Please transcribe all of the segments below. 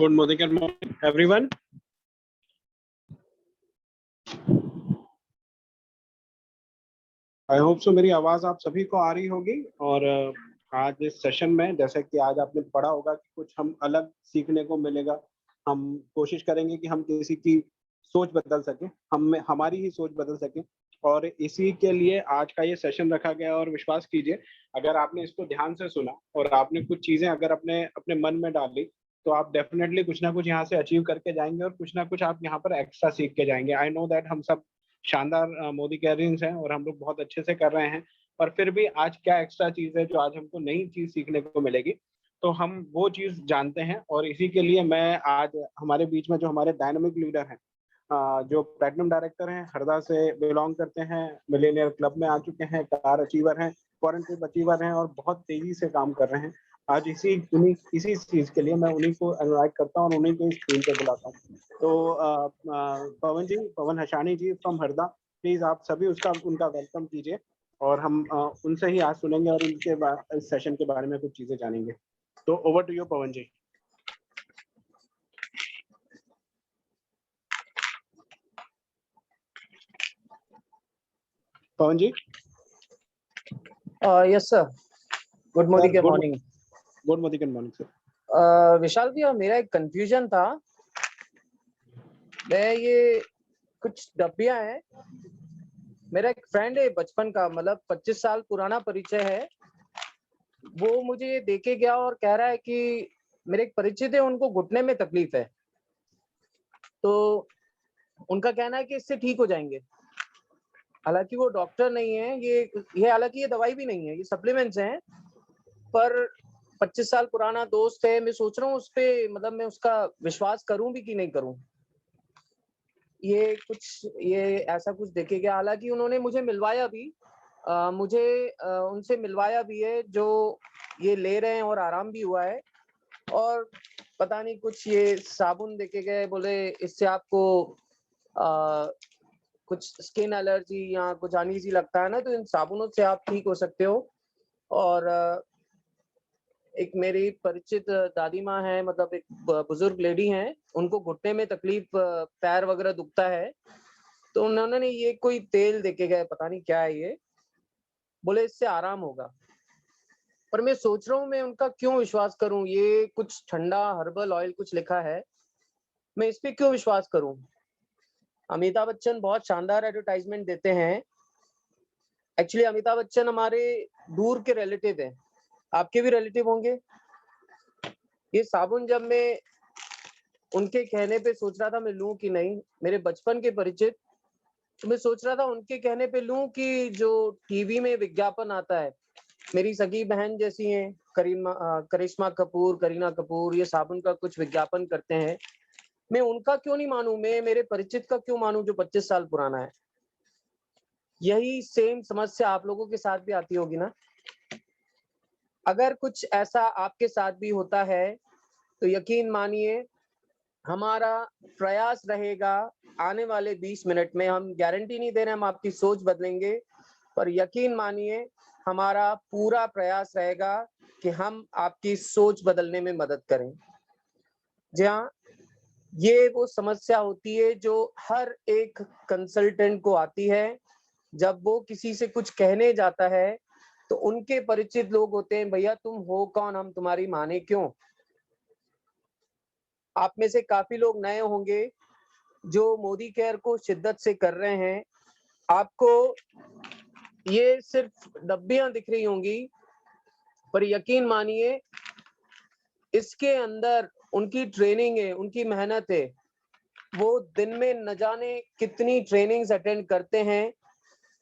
Good morning, everyone. I hope so मेरी आवाज आप सभी को आ रही होगी। और आज इस सेशन में जैसे कि आज आपने पढ़ा होगा कि कुछ हम अलग सीखने को मिलेगा। हम कोशिश करेंगे कि हम किसी की सोच बदल सके, हम हमारी ही सोच बदल सके, और इसी के लिए आज का ये सेशन रखा गया। और विश्वास कीजिए, अगर आपने इसको ध्यान से सुना और आपने कुछ चीजें अगर अपने अपने मन में डाली, तो आप डेफिनेटली कुछ ना कुछ यहाँ से अचीव करके जाएंगे और कुछ ना कुछ आप यहाँ पर एक्स्ट्रा सीख के जाएंगे। आई नो दैट हम सब शानदार मोदी कैरियंस हैं और हम लोग बहुत अच्छे से कर रहे हैं, पर फिर भी आज क्या एक्स्ट्रा चीज है जो आज हमको नई चीज सीखने को मिलेगी, तो हम वो चीज जानते हैं। और इसी के लिए मैं आज हमारे बीच में जो हमारे डायनामिक लीडर हैं, जो प्लेटिनम डायरेक्टर हैं, हरदा से बिलोंग करते हैं, मिलेनियर क्लब में आ चुके हैं, कार अचीवर हैं, फॉरेन ट्रिप अचीवर हैं और बहुत तेजी से काम कर रहे हैं। आज इसी चीज के लिए मैं उन्हीं को इनवाइट करता हूँ और उन्हीं को इस स्क्रीन पे बुलाता हूँ। तो पवन हशानी जी फ्रॉम हरदा, प्लीज आप सभी उनका वेलकम कीजिए और हम उनसे ही आज सुनेंगे और उनके इस सेशन के बारे में कुछ चीजें जानेंगे। तो over to you Pawan ji. Pawan ji. Yes sir, good morning. Good morning sir. Vishal भैया, मेरा एक कंफ्यूजन था। मैं ये कुछ डब्बियां हैं, मेरा एक फ्रेंड है बचपन का, मतलब 25 साल पुराना परिचय है। वो मुझे ये देके गया और कह रहा है कि मेरे एक परिचित है, उनको घुटने में तकलीफ है, तो उनका कहना है कि इससे ठीक हो जाएंगे। हालांकि वो डॉक्टर नहीं है, ये हालांकि ये दवाई भी नहीं है, ये सप्लीमेंट्स हैं, पर 25 साल पुराना दोस्त है। मैं सोच रहा हूँ उस पे, मतलब मैं उसका विश्वास करूं भी कि नहीं करूं। ये ऐसा कुछ देखे गया। हालांकि उन्होंने मुझे मिलवाया भी, उनसे मिलवाया भी है जो ये ले रहे हैं और आराम भी हुआ है। और पता नहीं कुछ ये साबुन देके गए, बोले इससे आपको कुछ स्किन एलर्जी या कुछ अनईजी लगता है ना, तो इन साबुनों से आप ठीक हो सकते हो। और एक मेरी परिचित दादी माँ है, मतलब एक बुजुर्ग लेडी हैं, उनको घुटने में तकलीफ, पैर वगैरह दुखता है, तो उन्होंने ये कोई तेल देके गए, पता नहीं क्या है ये, बोले इससे आराम होगा। पर मैं सोच रहा हूँ मैं उनका क्यों विश्वास करूं। ये कुछ ठंडा हर्बल ऑयल कुछ लिखा है, मैं इस पे क्यों विश्वास करूं। अमिताभ बच्चन बहुत शानदार एडवर्टाइजमेंट देते हैं। एक्चुअली अमिताभ बच्चन हमारे दूर के रिलेटिव हैं, आपके भी रिलेटिव होंगे। ये साबुन जब मैं उनके कहने पे सोच रहा था मैं लूं कि नहीं, मेरे बचपन के परिचित, तो मैं सोच रहा था उनके कहने पे लूं कि जो टीवी में विज्ञापन आता है, मेरी सगी बहन जैसी हैं, करिश्मा कपूर, करीना कपूर, ये साबुन का कुछ विज्ञापन करते हैं, मैं उनका क्यों नहीं मानूं, मैं मेरे परिचित का क्यों मानूं जो 25 साल पुराना है। यही सेम समस्या आप लोगों के साथ भी आती होगी ना। अगर कुछ ऐसा आपके साथ भी होता है तो यकीन मानिए हमारा प्रयास रहेगा आने वाले 20 मिनट में, हम गारंटी नहीं दे रहे हम आपकी सोच बदलेंगे, पर यकीन मानिए हमारा पूरा प्रयास रहेगा कि हम आपकी सोच बदलने में मदद करें। जहाँ ये वो समस्या होती है जो हर एक कंसल्टेंट को आती है, जब वो किसी से कुछ कहने जाता है तो उनके परिचित लोग होते हैं, भैया तुम हो कौन, हम तुम्हारी माने क्यों। आप में से काफी लोग नए होंगे जो मोदी केयर को शिद्दत से कर रहे हैं। आपको ये सिर्फ डब्बियां दिख रही होंगी, पर यकीन मानिए इसके अंदर उनकी ट्रेनिंग है, उनकी मेहनत है। वो दिन में न जाने कितनी ट्रेनिंग्स अटेंड करते हैं,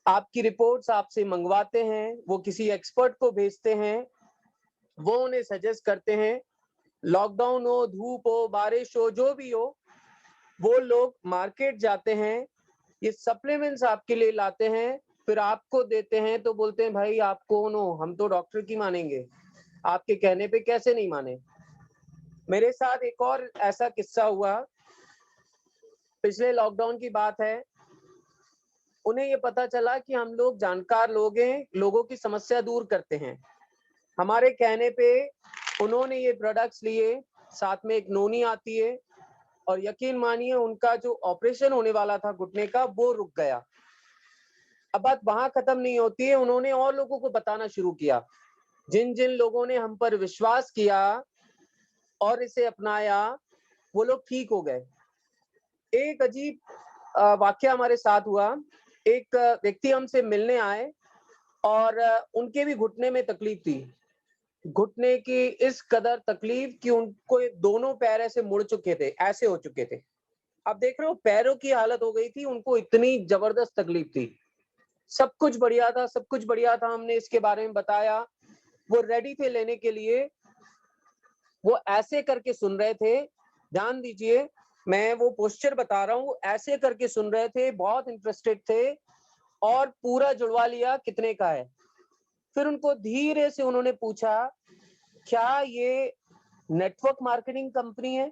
आपकी रिपोर्ट्स आपसे मंगवाते हैं, वो किसी एक्सपर्ट को भेजते हैं, वो उन्हें सजेस्ट करते हैं। लॉकडाउन हो, धूप हो, बारिश हो, जो भी हो, वो लोग मार्केट जाते हैं, ये सप्लीमेंट्स आपके लिए लाते हैं, फिर आपको देते हैं, तो बोलते हैं भाई आप कौन हो, हम तो डॉक्टर की मानेंगे, आपके कहने पे कैसे नहीं माने। मेरे साथ एक और ऐसा किस्सा हुआ, पिछले लॉकडाउन की बात है। उन्हें ये पता चला कि हम लोग जानकार लोग हैं, लोगों की समस्या दूर करते हैं। हमारे कहने पे उन्होंने ये प्रोडक्ट्स लिए साथ में एक नोनी आती है, और यकीन मानिए उनका जो ऑपरेशन होने वाला था घुटने का वो रुक गया। अब बात वहां खत्म नहीं होती है, उन्होंने और लोगों को बताना शुरू किया। जिन जिन लोगों ने हम पर विश्वास किया और इसे अपनाया, वो लोग ठीक हो गए। एक अजीब वाकया हमारे साथ हुआ। एक व्यक्ति हमसे मिलने आए और उनके भी घुटने में तकलीफ थी। घुटने की इस कदर तकलीफ कि उनको ये दोनों पैर ऐसे मुड़ चुके थे, ऐसे हो चुके थे। आप देख रहे हो पैरों की हालत हो गई थी, उनको इतनी जबरदस्त तकलीफ थी। सब कुछ बढ़िया था, सब कुछ बढ़िया था, हमने इसके बारे में बताया, वो रेडी थे लेने के लिए। वो ऐसे करके सुन रहे थे, ध्यान दीजिए, मैं वो पोस्चर बता रहा हूँ, ऐसे करके सुन रहे थे, बहुत इंटरेस्टेड थे और पूरा जुड़वा लिया कितने का है। फिर उनको धीरे से उन्होंने पूछा, क्या ये नेटवर्क मार्केटिंग कंपनी है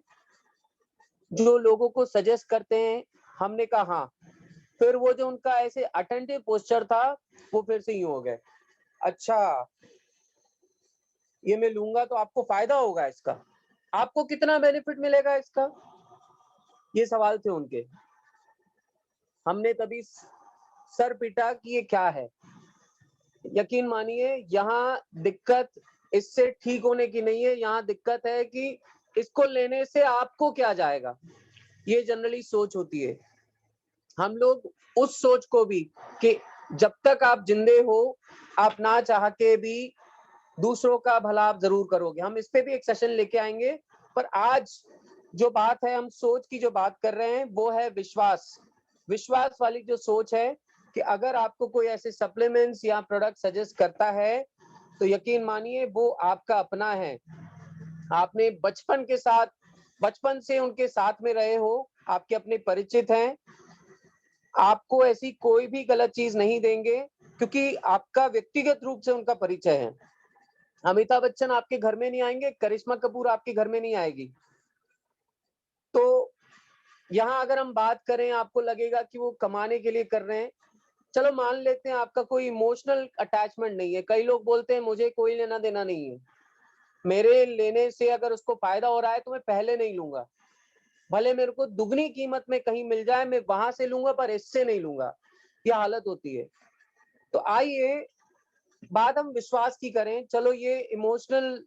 जो लोगों को सजेस्ट करते हैं? हमने कहा हाँ। फिर वो जो उनका ऐसे अटेंटिव पोस्चर था वो फिर से यूं हो गए, अच्छा ये मैं लूंगा तो आपको फायदा होगा इसका, आपको कितना बेनिफिट मिलेगा इसका, ये सवाल थे उनके। हमने तभी सर पीटा कि ये क्या है। यकीन मानिए यहाँ दिक्कत इससे ठीक होने की नहीं है, यहाँ दिक्कत है कि इसको लेने से आपको क्या जाएगा, ये जनरली सोच होती है। हम लोग उस सोच को भी कि जब तक आप जिंदे हो आप ना चाह के भी दूसरों का भला आप जरूर करोगे, हम इस पे भी एक सेशन लेके आएंगे। पर आज जो बात है, हम सोच की जो बात कर रहे हैं वो है विश्वास। विश्वास वाली जो सोच है कि अगर आपको कोई ऐसे सप्लीमेंट्स या प्रोडक्ट सजेस्ट करता है तो यकीन मानिए वो आपका अपना है। आपने बचपन से उनके साथ में रहे हो, आपके अपने परिचित हैं, आपको ऐसी कोई भी गलत चीज नहीं देंगे क्योंकि आपका व्यक्तिगत रूप से उनका परिचय है। अमिताभ बच्चन आपके घर में नहीं आएंगे, करिश्मा कपूर आपके घर में नहीं आएगी। तो यहाँ अगर हम बात करें, आपको लगेगा कि वो कमाने के लिए कर रहे हैं। चलो मान लेते हैं आपका कोई इमोशनल अटैचमेंट नहीं है। कई लोग बोलते हैं मुझे कोई लेना देना नहीं है, मेरे लेने से अगर उसको फायदा हो रहा है तो मैं पहले नहीं लूंगा, भले मेरे को दुगनी कीमत में कहीं मिल जाए मैं वहां से लूंगा पर इससे नहीं लूंगा, ये हालत होती है। तो आइए बात हम विश्वास की करें। चलो ये इमोशनल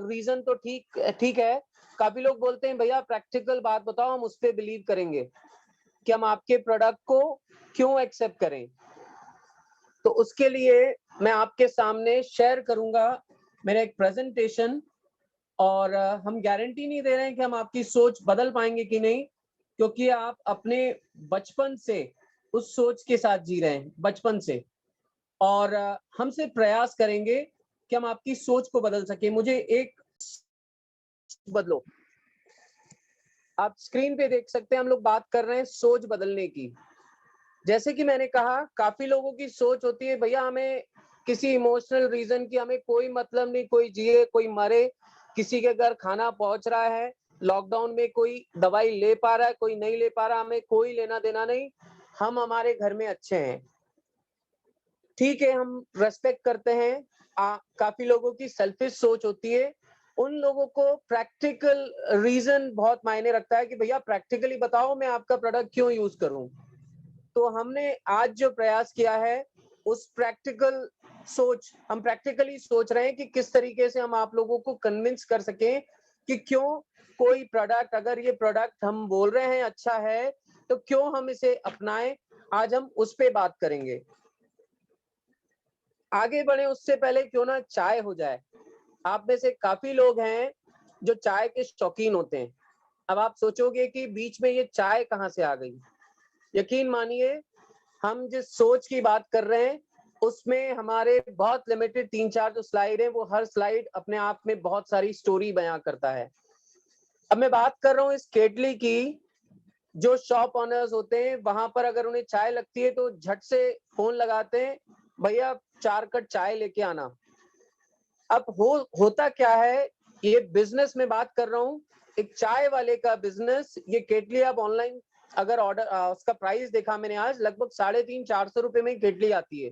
रीजन तो ठीक ठीक है। काफी लोग बोलते हैं भैया प्रैक्टिकल बात बताओ, हम उस पर बिलीव करेंगे कि हम आपके प्रोडक्ट को क्यों एक्सेप्ट करें। तो उसके लिए मैं आपके सामने शेयर करूंगा मेरा एक प्रेजेंटेशन, और हम गारंटी नहीं दे रहे हैं कि हम आपकी सोच बदल पाएंगे कि नहीं, क्योंकि आप अपने बचपन से उस सोच के साथ जी रहे हैं बचपन से, और हमसे प्रयास करेंगे कि हम आपकी सोच को बदल सके। मुझे एक बदलो, आप स्क्रीन पे देख सकते हैं, हम लोग बात कर रहे हैं सोच बदलने की। जैसे कि मैंने कहा, काफी लोगों की सोच होती है भैया हमें किसी इमोशनल रीजन की हमें कोई मतलब नहीं, कोई जिए कोई मरे, किसी के घर खाना पहुंच रहा है, लॉकडाउन में कोई दवाई ले पा रहा है कोई नहीं ले पा रहा, हमें कोई लेना देना नहीं, हम हमारे घर में अच्छे हैं। ठीक है, हम रेस्पेक्ट करते हैं। काफी लोगों की सेल्फिश सोच होती है, उन लोगों को प्रैक्टिकल रीजन बहुत मायने रखता है कि भैया प्रैक्टिकली बताओ मैं आपका प्रोडक्ट क्यों यूज करूं। तो हमने आज जो प्रयास किया है उस प्रैक्टिकल सोच, हम प्रैक्टिकली सोच रहे हैं कि किस तरीके से हम आप लोगों को कन्विंस कर सकें कि क्यों कोई प्रोडक्ट, अगर ये प्रोडक्ट हम बोल रहे हैं अच्छा है तो क्यों हम इसे अपनाएं। आज हम उस पे बात करेंगे। आगे बढ़े उससे पहले क्यों ना चाय हो जाए। आप में से काफी लोग हैं जो चाय के शौकीन होते हैं। अब आप सोचोगे कि बीच में ये चाय कहाँ से आ गई। यकीन मानिए हम जिस सोच की बात कर रहे हैं उसमें हमारे बहुत लिमिटेड 3-4 जो स्लाइड है, वो हर स्लाइड अपने आप में बहुत सारी स्टोरी बयां करता है। अब मैं बात कर रहा हूँ इस केटली की। जो शॉप ऑनर्स होते हैं वहां पर अगर उन्हें चाय लगती है तो झट से फोन लगाते हैं, भैया 4 कप चाय लेके आना। अब होता क्या है, ये बिजनेस में बात कर रहा हूँ, एक चाय वाले का बिजनेस। ये केटली आप ऑनलाइन अगर ऑर्डर उसका प्राइस देखा मैंने आज, लगभग 350-400 रुपए में केटली आती है।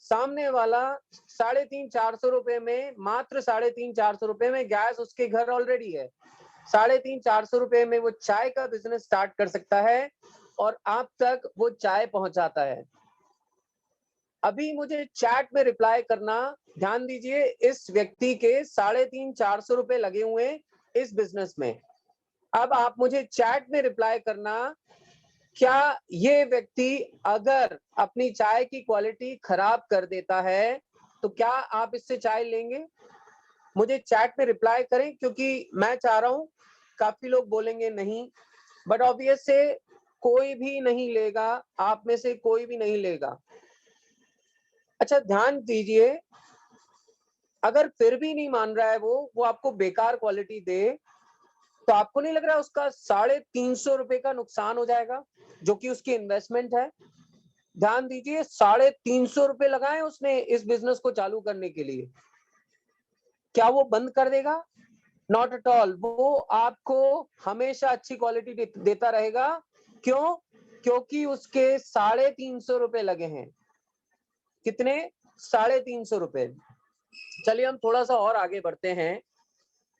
सामने वाला 350-400 में, मात्र 350-400 में गैस उसके घर ऑलरेडी है, 350-400 में वो चाय का बिजनेस स्टार्ट कर सकता है और आप तक वो चाय पहुंचाता है। अभी मुझे चैट में रिप्लाई करना, ध्यान दीजिए, इस व्यक्ति के 350-400 लगे हुए इस बिजनेस में। अब आप मुझे चैट में रिप्लाई करना, क्या ये व्यक्ति अगर अपनी चाय की क्वालिटी खराब कर देता है तो क्या आप इससे चाय लेंगे? मुझे चैट में रिप्लाई करें, क्योंकि मैं चाह रहा हूं, काफी लोग बोलेंगे नहीं, बट ऑब्वियस से कोई भी नहीं लेगा, आप में से कोई भी नहीं लेगा। अच्छा ध्यान दीजिए, अगर फिर भी नहीं मान रहा है वो आपको बेकार क्वालिटी दे, तो आपको नहीं लग रहा उसका 350 का नुकसान हो जाएगा, जो कि उसकी इन्वेस्टमेंट है? ध्यान दीजिए, 350 लगाए उसने इस बिजनेस को चालू करने के लिए। क्या वो बंद कर देगा? Not at all. वो आपको हमेशा अच्छी क्वालिटी देता रहेगा। क्यों? क्योंकि उसके 350 लगे हैं। कितने? 350। चलिए हम थोड़ा सा और आगे बढ़ते हैं।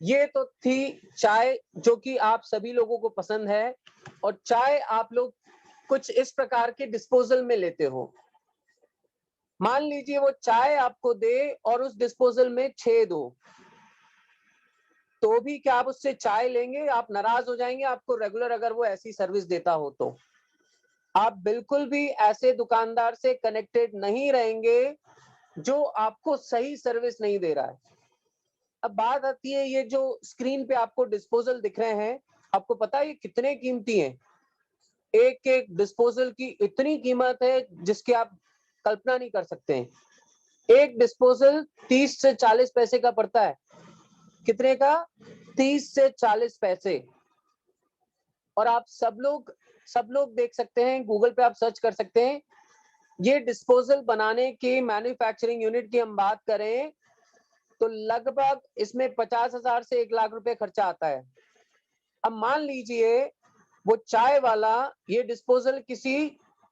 ये तो थी चाय, जो कि आप सभी लोगों को पसंद है, और चाय आप लोग कुछ इस प्रकार के डिस्पोजल में लेते हो। मान लीजिए वो चाय आपको दे और उस डिस्पोजल में छेद हो, तो भी क्या आप उससे चाय लेंगे? आप नाराज हो जाएंगे आपको रेगुलर अगर वो ऐसी सर्विस देता हो तो। आप बिल्कुल भी ऐसे दुकानदार से कनेक्टेड नहीं रहेंगे जो आपको सही सर्विस नहीं दे रहा है। अब बात आती है, ये जो स्क्रीन पे आपको डिस्पोजल दिख रहे हैं, आपको पता है ये कितने कीमती हैं? एक एक डिस्पोजल की इतनी कीमत है जिसकी आप कल्पना नहीं कर सकते हैं। एक डिस्पोजल 30 से 40 पैसे का पड़ता है। कितने का? 30 से 40 पैसे। और आप सब लोग देख सकते हैं, गूगल पे आप सर्च कर सकते हैं। ये डिस्पोजल बनाने की मैन्युफैक्चरिंग यूनिट की हम बात करें तो लगभग इसमें 50,000 से 1 लाख रुपए खर्चा आता है। अब मान लीजिए वो चाय वाला ये डिस्पोजल किसी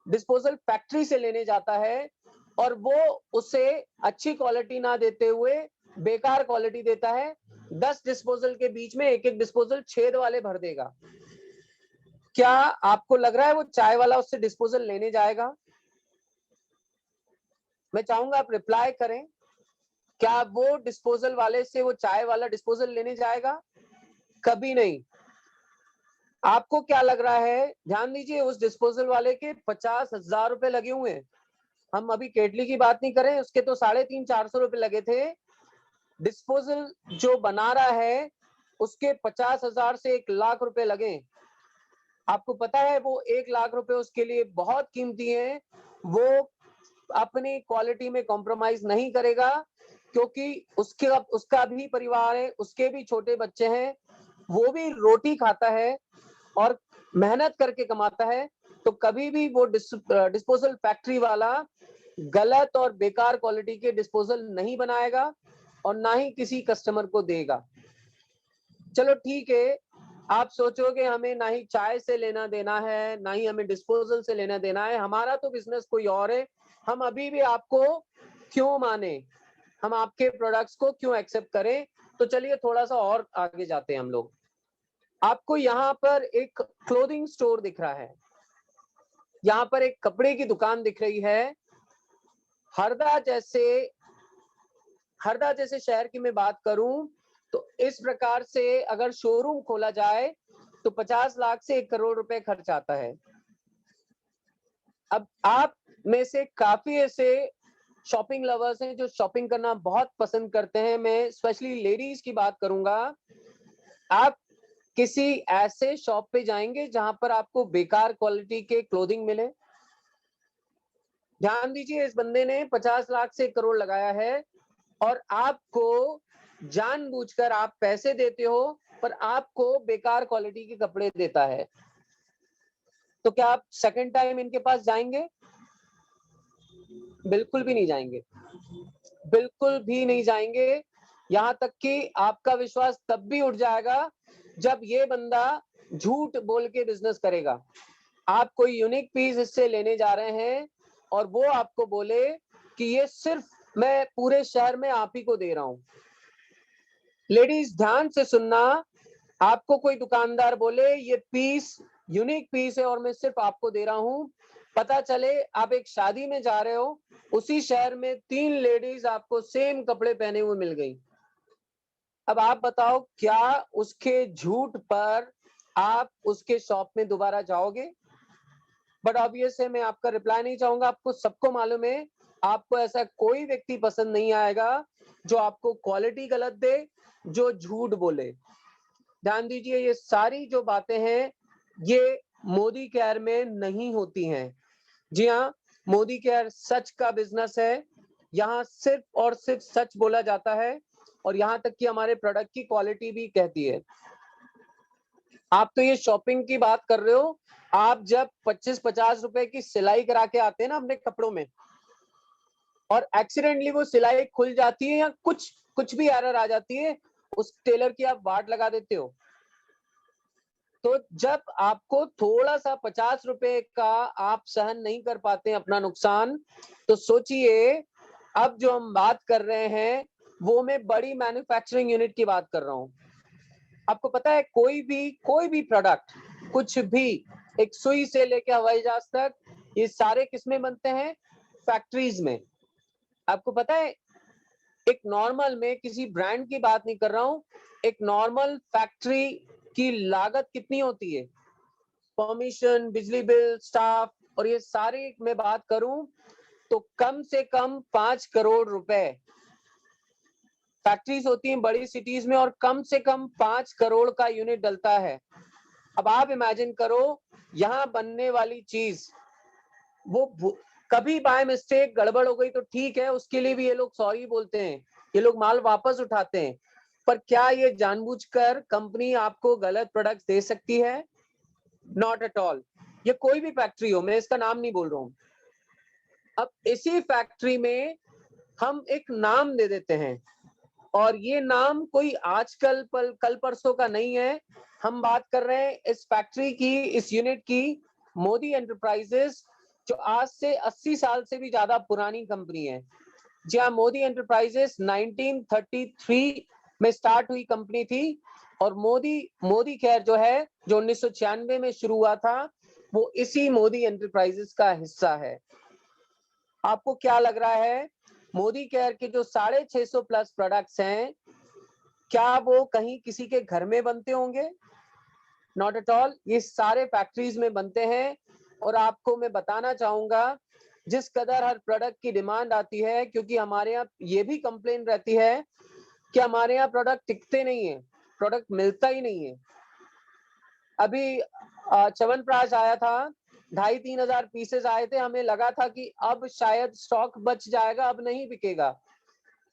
डिस्पोजल फैक्ट्री से लेने जाता है और वो उसे अच्छी क्वालिटी ना देते हुए बेकार क्वालिटी देता है। 10 डिस्पोजल के बीच में एक एक डिस्पोजल छेद वाले भर देगा। क्या आपको लग रहा है वो चाय वाला उससे डिस्पोजल लेने जाएगा? मैं चाहूंगा आप रिप्लाई करें। क्या वो डिस्पोजल वाले से वो चाय वाला डिस्पोजल लेने जाएगा? कभी नहीं। आपको क्या लग रहा है? ध्यान दीजिए, उस डिस्पोजल वाले के 50,000 रुपए लगे हुए हैं। हम अभी केटली की बात नहीं करें, उसके तो 350-400 रुपए लगे थे। डिस्पोजल जो बना रहा है उसके 50,000 से 1 लाख रुपए लगे। आपको पता है वो 1 लाख रुपए उसके लिए बहुत कीमती है। वो अपनी क्वालिटी में कॉम्प्रोमाइज नहीं करेगा, क्योंकि उसका भी परिवार है, उसके भी छोटे बच्चे हैं, वो भी रोटी खाता है और मेहनत करके कमाता है। तो कभी भी वो डिस्पोजल फैक्ट्री वाला गलत और बेकार क्वालिटी के डिस्पोजल नहीं बनाएगा और ना ही किसी कस्टमर को देगा। चलो ठीक है, आप सोचोगे हमें ना ही चाय से लेना देना है, ना ही हमें डिस्पोजल से लेना देना है, हमारा तो बिजनेस कोई और है, हम अभी भी आपको क्यों माने, हम आपके प्रोडक्ट्स को क्यों एक्सेप्ट करें? तो चलिए थोड़ा सा और आगे जाते हैं हम लोग। आपको यहाँ पर एक क्लोथिंग स्टोर दिख रहा है, यहाँ पर एक कपड़े की दुकान दिख रही है। हरदा जैसे शहर की मैं बात करूं तो इस प्रकार से अगर शोरूम खोला जाए तो 50 लाख से 1 करोड़ रुपए खर्च आता है। अब आप में से काफी ऐसे शॉपिंग लवर्स हैं जो शॉपिंग करना बहुत पसंद करते हैं। मैं स्पेशली लेडीज की बात करूंगा। आप किसी ऐसे शॉप पे जाएंगे जहां पर आपको बेकार क्वालिटी के क्लोथिंग मिले? ध्यान दीजिए, इस बंदे ने 50 लाख से 1 करोड़ लगाया है और आपको जानबूझकर आप पैसे देते हो पर आपको बेकार क्वालिटी के कपड़े देता है। तो क्या आप सेकंड टाइम इनके पास जाएंगे? बिल्कुल भी नहीं जाएंगे, बिल्कुल भी नहीं जाएंगे। यहां तक कि आपका विश्वास तब भी उठ जाएगा जब ये बंदा झूठ बोल के बिजनेस करेगा। आप कोई यूनिक पीस इससे लेने जा रहे हैं और वो आपको बोले कि ये सिर्फ मैं पूरे शहर में आप ही को दे रहा हूं। लेडीज ध्यान से सुनना, आपको कोई दुकानदार बोले ये पीस यूनिक पीस है और मैं सिर्फ आपको दे रहा हूं, पता चले आप एक शादी में जा रहे हो, उसी शहर में 3 लेडीज आपको सेम कपड़े पहने हुए मिल गई। अब आप बताओ क्या उसके झूठ पर आप उसके शॉप में दोबारा जाओगे? बट ऑब्वियस है, मैं आपका रिप्लाई नहीं चाहूंगा। आपको सबको मालूम है, आपको ऐसा कोई व्यक्ति पसंद नहीं आएगा जो आपको क्वालिटी गलत दे, जो झूठ बोले। ध्यान दीजिए, ये सारी जो बातें हैं ये मोदी केयर में नहीं होती हैं। जी हाँ, मोदी केयर सच का बिजनेस है। यहाँ सिर्फ और सिर्फ सच बोला जाता है और यहाँ तक कि हमारे प्रोडक्ट की क्वालिटी भी कहती है। आप तो ये शॉपिंग की बात कर रहे हो, आप जब 25-50 रुपए की सिलाई करा के आते हैं ना अपने कपड़ों में, और एक्सीडेंटली वो सिलाई खुल जाती है या कुछ भी एरर आ जाती है, उस टेलर की आप वाट लगा देते हो। तो जब आपको थोड़ा सा 50 रुपए का आप सहन नहीं कर पाते हैं अपना नुकसान, तो सोचिए अब जो हम बात कर रहे हैं वो मैं बड़ी मैन्युफैक्चरिंग यूनिट की बात कर रहा हूं। आपको पता है कोई भी प्रोडक्ट, कुछ भी, एक सुई से लेके हवाई जहाज तक, ये सारे किसमें बनते हैं? फैक्ट्रीज में। आपको पता है एक नॉर्मल, में किसी ब्रांड की बात नहीं कर रहा हूं, एक नॉर्मल फैक्ट्री की लागत कितनी होती है? परमिशन, बिजली बिल, स्टाफ और ये सारी मैं बात करूं तो कम से कम 5 करोड़ रुपए फैक्ट्रीज होती हैं बड़ी सिटीज में, और कम से कम 5 करोड़ का यूनिट डलता है। अब आप इमेजिन करो, यहां बनने वाली चीज वो कभी बाय मिस्टेक गड़बड़ हो गई तो ठीक है, उसके लिए भी ये लोग सॉरी बोलते हैं, ये लोग माल वापस उठाते हैं। पर क्या ये जानबूझकर कंपनी आपको गलत प्रोडक्ट्स दे सकती है? Not at all. ये कोई भी फैक्ट्री हो, मैं इसका नाम नहीं बोल रहा हूं। अब इसी फैक्ट्री में हम एक नाम दे देते हैं, और ये नाम कोई आजकल कल परसों का नहीं है। हम बात कर रहे हैं इस फैक्ट्री की, इस यूनिट की, मोदी एंटरप्राइजेस, जो आज से 80 साल से भी ज्यादा पुरानी कंपनी है। जहां मोदी एंटरप्राइजेस 1933 में स्टार्ट हुई कंपनी थी, और मोदी केयर जो है, जो 1996 में शुरू हुआ था, वो इसी मोदी एंटरप्राइजेस का हिस्सा है। आपको क्या लग रहा है, मोदी केयर के जो 650 प्लस प्रोडक्ट्स हैं, क्या वो कहीं किसी के घर में बनते होंगे? Not at all. ये सारे फैक्ट्रीज में बनते हैं। और आपको मैं बताना चाहूंगा, जिस कदर हर प्रोडक्ट की डिमांड आती है, क्योंकि हमारे यहाँ ये भी कंप्लेन रहती है कि हमारे यहाँ प्रोडक्ट टिकते नहीं है, प्रोडक्ट मिलता ही नहीं है। अभी च्यवनप्राश आया था, 2,500-3 हजार पीसेस आए थे, हमें लगा था कि अब शायद स्टॉक बच जाएगा, अब नहीं बिकेगा।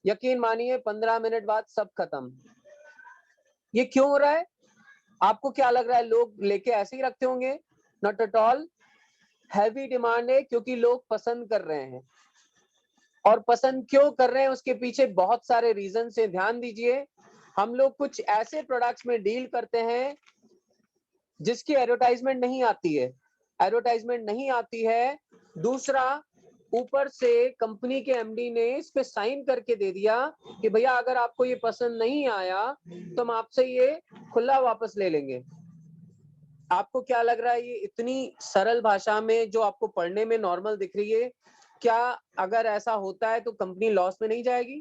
यकीन मानिए 15 मिनट बाद सब खत्म। ये क्यों हो रहा है? आपको क्या लग रहा है, लोग लेके ऐसे ही रखते होंगे? Not at all. Heavy demand है क्योंकि लोग पसंद कर रहे हैं, और पसंद क्यों कर रहे हैं उसके पीछे बहुत सारे रीजन से। ध्यान दीजिए, हम लोग कुछ ऐसे प्रोडक्ट्स में डील करते हैं जिसकी एडवर्टाइजमेंट नहीं आती है, दूसरा, ऊपर से कंपनी के एमडी ने इस पे साइन करके दे दिया कि भैया अगर आपको ये पसंद नहीं आया तो हम आपसे ये खुला वापस ले लेंगे। आपको क्या लग रहा है, ये इतनी सरल भाषा में जो आपको पढ़ने में नॉर्मल दिख रही है, क्या अगर ऐसा होता है तो कंपनी लॉस में नहीं जाएगी?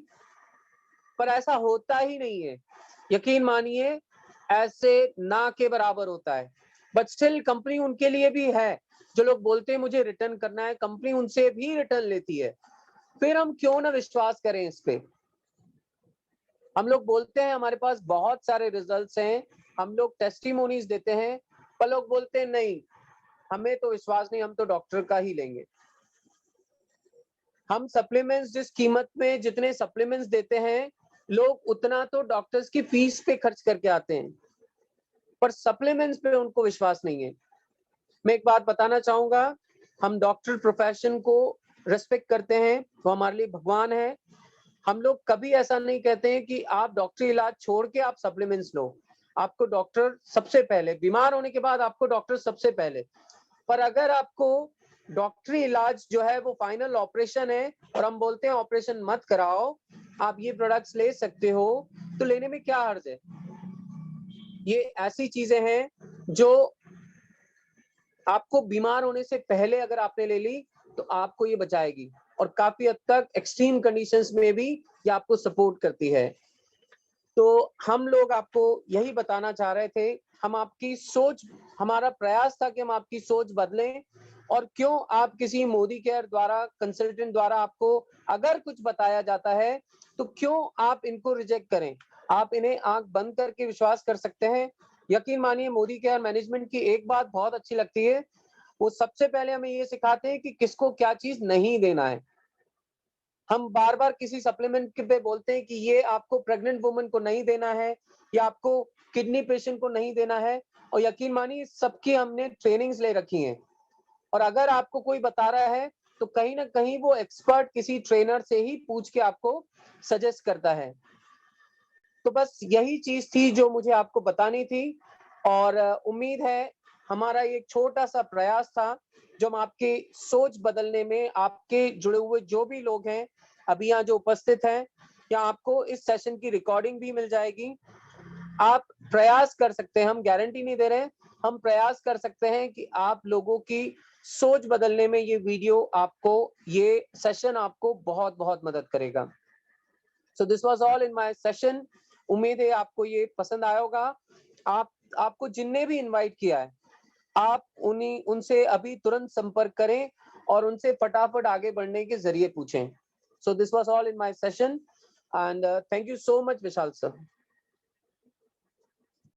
पर ऐसा होता ही नहीं है। यकीन मानिए, ऐसे ना के बराबर होता है। बट स्टिल कंपनी उनके लिए भी है, जो लोग बोलते हैं मुझे रिटर्न करना है, कंपनी उनसे भी रिटर्न लेती है। फिर हम क्यों ना विश्वास करें इस पे? हम लोग बोलते हैं हमारे पास बहुत सारे रिजल्ट्स हैं, हम लोग टेस्टिमोनीज देते हैं, पर लोग बोलते हैं नहीं, हमें तो विश्वास नहीं, हम तो डॉक्टर का ही लेंगे। हम सप्लीमेंट्स, जिस कीमत में जितने सप्लीमेंट्स देते हैं, लोग उतना तो डॉक्टर्स की फीस पे खर्च करके आते हैं, पर सप्लीमेंट्स पे उनको विश्वास नहीं है। मैं एक बात बताना चाहूंगा, हम डॉक्टर प्रोफेशन को रेस्पेक्ट करते हैं, वो हमारे लिए भगवान है। हम लोग कभी ऐसा नहीं कहते हैं कि आप डॉक्टरी इलाज छोड़ के आप सप्लीमेंट्स लो। आपको डॉक्टर सबसे पहले, बीमार होने के बाद आपको डॉक्टर सबसे पहले। पर अगर आपको डॉक्टरी इलाज जो है वो फाइनल ऑपरेशन है और हम बोलते हैं ऑपरेशन मत कराओ, आप ये प्रोडक्ट्स ले सकते हो, तो लेने में क्या हर्ज है? ये ऐसी चीजें हैं जो आपको बीमार होने से पहले अगर आपने ले ली तो आपको ये बचाएगी और काफी हद तक एक्सट्रीम कंडीशंस में भी ये आपको सपोर्ट करती है। तो हम लोग आपको यही बताना चाह रहे थे, हम आपकी सोच, हमारा प्रयास था कि हम आपकी सोच बदलें और क्यों आप किसी मोदी केयर द्वारा, कंसल्टेंट द्वारा आपको अगर कुछ बताया जाता है तो क्यों आप इनको रिजेक्ट करें? आप इन्हें आंख बंद करके विश्वास कर सकते हैं। यकीन मानिए मोदी केयर मैनेजमेंट की एक बात बहुत अच्छी लगती है, वो सबसे पहले हमें ये सिखाते हैं कि किसको क्या चीज नहीं देना है। हम बार-बार किसी सप्लीमेंट पे बोलते हैं कि ये आपको प्रेग्नेंट वुमन को नहीं देना है, या आपको किडनी पेशेंट को नहीं देना है, और यकीन मानिए सबकी हमने ट्रेनिंग्स ले रखी हैं। और अगर आपको कोई बता रहा है तो कहीं ना कहीं वो एक्सपर्ट किसी ट्रेनर से ही पूछ के आपको सजेस्ट करता है। तो बस यही चीज थी जो मुझे आपको बतानी थी, और उम्मीद है हमारा ये छोटा सा प्रयास था जो हम आपकी सोच बदलने में, आपके जुड़े हुए जो भी लोग हैं अभी यहाँ जो उपस्थित हैं, या आपको इस सेशन की रिकॉर्डिंग भी मिल जाएगी। आप प्रयास कर सकते हैं, हम गारंटी नहीं दे रहे हैं, हम प्रयास कर सकते हैं कि आप लोगों की सोच बदलने में ये वीडियो आपको, ये सेशन आपको बहुत बहुत मदद करेगा। So this was all in my session. उम्मीद है आपको ये पसंद आया होगा। आपको जिनने भी इनवाइट किया है, आप उनसे अभी तुरंत संपर्क करें और उनसे फटाफट आगे बढ़ने के जरिए पूछें। So this was all in my session and thank you so much Vishal sir.